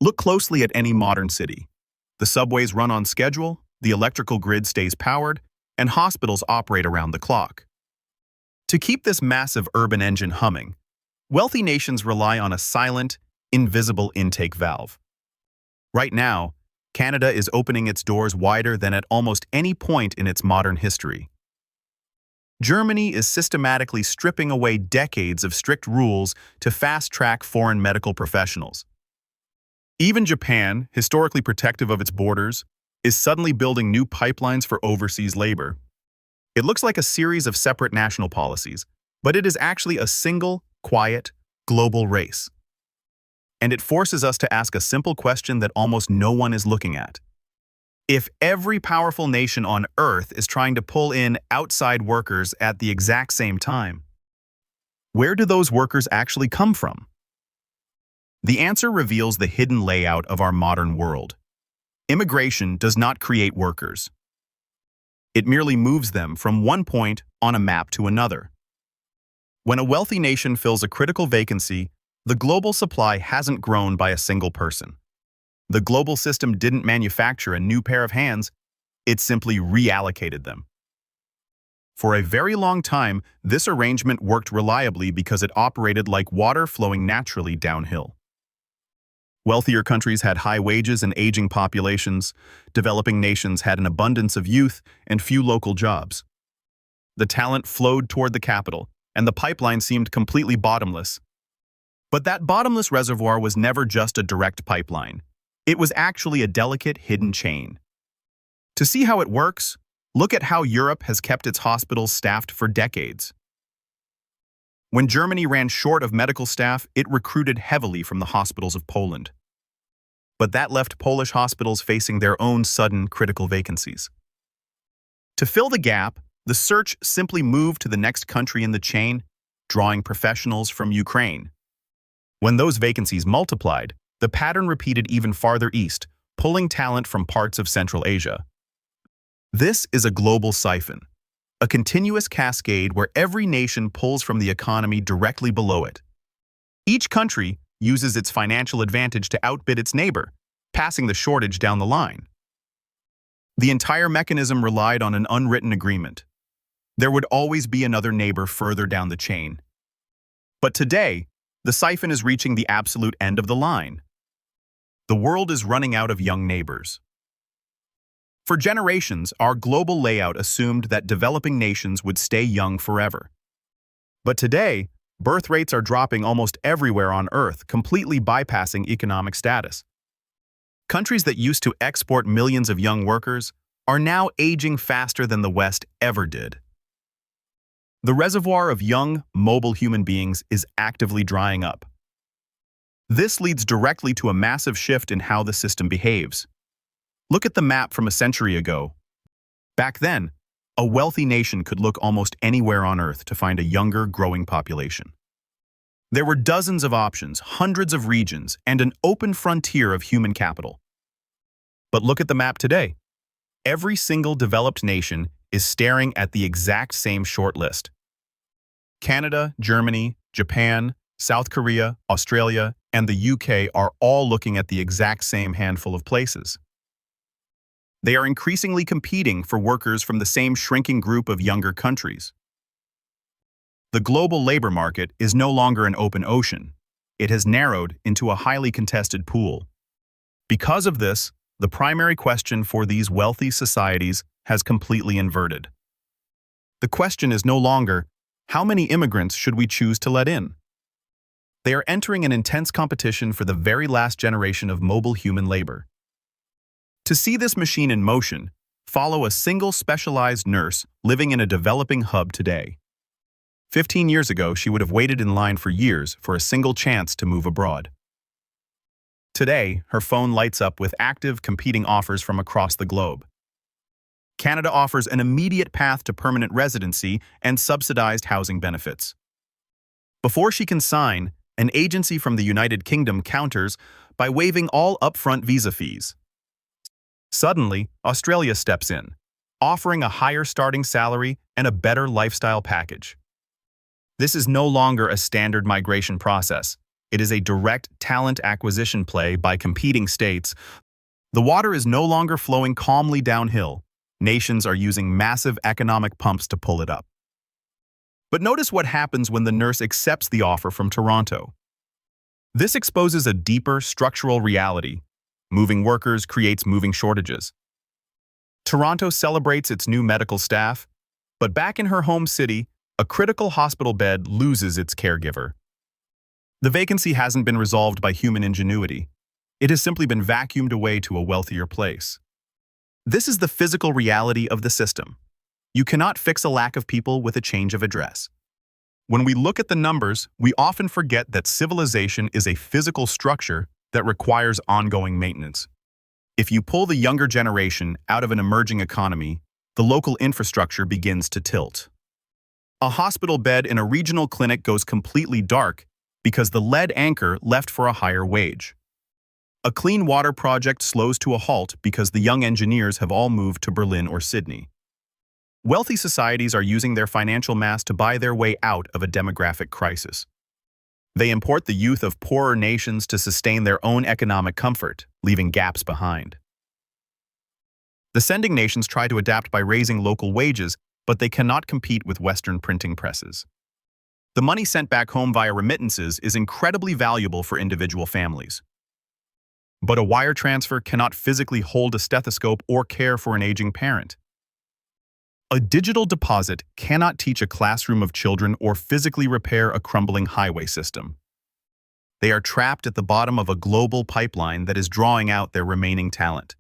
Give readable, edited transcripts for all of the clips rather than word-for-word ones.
Look closely at any modern city. The subways run on schedule, the electrical grid stays powered, and hospitals operate around the clock. To keep this massive urban engine humming, wealthy nations rely on a silent, invisible intake valve. Right now, Canada is opening its doors wider than at almost any point in its modern history. Germany is systematically stripping away decades of strict rules to fast-track foreign medical professionals. Even Japan, historically protective of its borders, is suddenly building new pipelines for overseas labor. It looks like a series of separate national policies, but it is actually a single, quiet, global race. And it forces us to ask a simple question that almost no one is looking at. If every powerful nation on Earth is trying to pull in outside workers at the exact same time, where do those workers actually come from? The answer reveals the hidden layout of our modern world. Immigration does not create workers. It merely moves them from one point on a map to another. When a wealthy nation fills a critical vacancy, the global supply hasn't grown by a single person. The global system didn't manufacture a new pair of hands, it simply reallocated them. For a very long time, this arrangement worked reliably because it operated like water flowing naturally downhill. Wealthier countries had high wages and aging populations. Developing nations had an abundance of youth and few local jobs. The talent flowed toward the capital, and the pipeline seemed completely bottomless. But that bottomless reservoir was never just a direct pipeline. It was actually a delicate, hidden chain. To see how it works, look at how Europe has kept its hospitals staffed for decades. When Germany ran short of medical staff, it recruited heavily from the hospitals of Poland. But that left Polish hospitals facing their own sudden critical vacancies. To fill the gap, the search simply moved to the next country in the chain, drawing professionals from Ukraine. When those vacancies multiplied, the pattern repeated even farther east, pulling talent from parts of Central Asia. This is a global siphon, a continuous cascade where every nation pulls from the economy directly below it. Each country uses its financial advantage to outbid its neighbor, passing the shortage down the line. The entire mechanism relied on an unwritten agreement. There would always be another neighbor further down the chain. But today, the siphon is reaching the absolute end of the line. The world is running out of young neighbors. For generations, our global layout assumed that developing nations would stay young forever. But today, birth rates are dropping almost everywhere on Earth, completely bypassing economic status. Countries that used to export millions of young workers are now aging faster than the West ever did. The reservoir of young, mobile human beings is actively drying up. This leads directly to a massive shift in how the system behaves. Look at the map from a century ago. Back then, a wealthy nation could look almost anywhere on Earth to find a younger, growing population. There were dozens of options, hundreds of regions, and an open frontier of human capital. But look at the map today. Every single developed nation is staring at the exact same short list. Canada, Germany, Japan, South Korea, Australia, and the UK are all looking at the exact same handful of places. They are increasingly competing for workers from the same shrinking group of younger countries. The global labor market is no longer an open ocean. It has narrowed into a highly contested pool. Because of this, the primary question for these wealthy societies has completely inverted. The question is no longer, how many immigrants should we choose to let in? They are entering an intense competition for the very last generation of mobile human labor. To see this machine in motion, follow a single specialized nurse living in a developing hub today. 15 years ago, she would have waited in line for years for a single chance to move abroad. Today, her phone lights up with active, competing offers from across the globe. Canada offers an immediate path to permanent residency and subsidized housing benefits. Before she can sign, an agency from the United Kingdom counters by waiving all upfront visa fees. Suddenly, Australia steps in, offering a higher starting salary and a better lifestyle package. This is no longer a standard migration process. It is a direct talent acquisition play by competing states. The water is no longer flowing calmly downhill. Nations are using massive economic pumps to pull it up. But notice what happens when the nurse accepts the offer from Toronto. This exposes a deeper structural reality. Moving workers creates moving shortages. Toronto celebrates its new medical staff, but back in her home city, a critical hospital bed loses its caregiver. The vacancy hasn't been resolved by human ingenuity. It has simply been vacuumed away to a wealthier place. This is the physical reality of the system. You cannot fix a lack of people with a change of address. When we look at the numbers, we often forget that civilization is a physical structure that requires ongoing maintenance. If you pull the younger generation out of an emerging economy, the local infrastructure begins to tilt. A hospital bed in a regional clinic goes completely dark because the lead anchor left for a higher wage. A clean water project slows to a halt because the young engineers have all moved to Berlin or Sydney. Wealthy societies are using their financial mass to buy their way out of a demographic crisis. They import the youth of poorer nations to sustain their own economic comfort, leaving gaps behind. The sending nations try to adapt by raising local wages, but they cannot compete with Western printing presses. The money sent back home via remittances is incredibly valuable for individual families. But a wire transfer cannot physically hold a stethoscope or care for an aging parent. A digital deposit cannot teach a classroom of children or physically repair a crumbling highway system. They are trapped at the bottom of a global pipeline that is drawing out their remaining talent.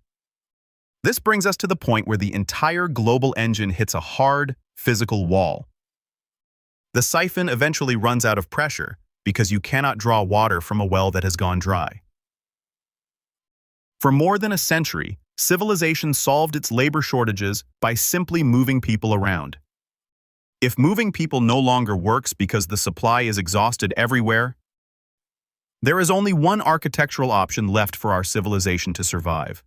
This brings us to the point where the entire global engine hits a hard, physical wall. The siphon eventually runs out of pressure because you cannot draw water from a well that has gone dry. For more than a century, civilization solved its labor shortages by simply moving people around. If moving people no longer works because the supply is exhausted everywhere, there is only one architectural option left for our civilization to survive.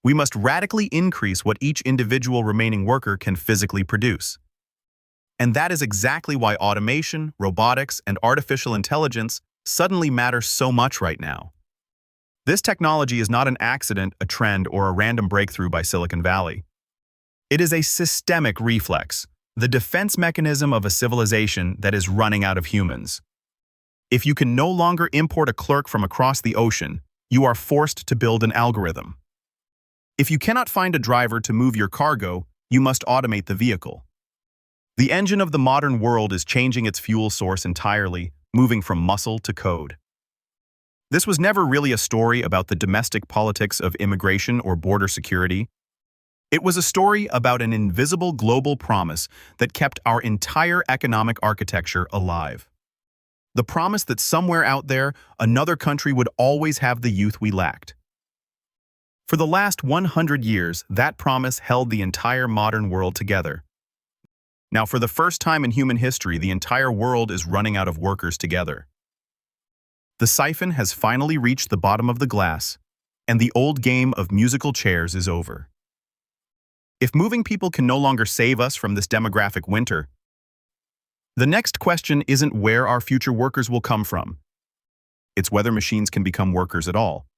We must radically increase what each individual remaining worker can physically produce. And that is exactly why automation, robotics, and artificial intelligence suddenly matter so much right now. This technology is not an accident, a trend, or a random breakthrough by Silicon Valley. It is a systemic reflex, the defense mechanism of a civilization that is running out of humans. If you can no longer import a clerk from across the ocean, you are forced to build an algorithm. If you cannot find a driver to move your cargo, you must automate the vehicle. The engine of the modern world is changing its fuel source entirely, moving from muscle to code. This was never really a story about the domestic politics of immigration or border security. It was a story about an invisible global promise that kept our entire economic architecture alive. The promise that somewhere out there, another country would always have the youth we lacked. For the last 100 years, that promise held the entire modern world together. Now, for the first time in human history, the entire world is running out of workers together. The siphon has finally reached the bottom of the glass, and the old game of musical chairs is over. If moving people can no longer save us from this demographic winter, the next question isn't where our future workers will come from. It's whether machines can become workers at all.